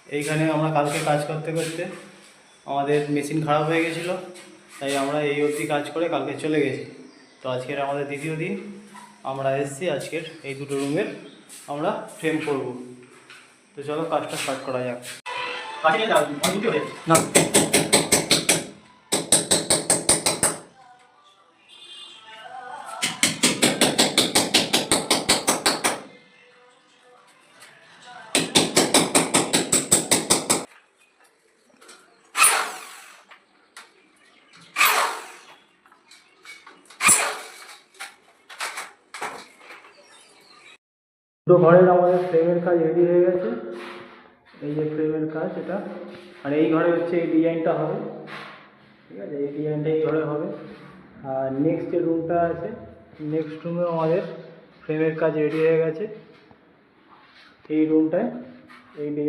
এইখানে আমরা কালকে কাজ করতে করতে আমাদের মেশিন খারাপ হয়ে গেছিলো, তাই আমরা এই অবধি কাজ করে কালকে চলে গেছি। তো আজকের আমাদের দ্বিতীয় দিন, আমরা এসেছি আজকের এই দুটো রুমের আমরা ফ্রেম করব। তো চলো কাজটা স্টার্ট করা যাক। না দুটো ঘরের আমাদের ফ্রেমের কাজ রেডি হয়ে গেছে। এই যে ফ্রেমের কাজ এটা, আর এই ঘরে হচ্ছে এই ডিজাইনটা হবে, ঠিক আছে? এই ডিজাইনটা এই ঘরে হবে। আর নেক্সট যে রুমটা আছে, নেক্সট রুমেও আমাদের ফ্রেমের কাজ রেডি হয়ে গেছে। এই রুমটায় এই ডিজাইন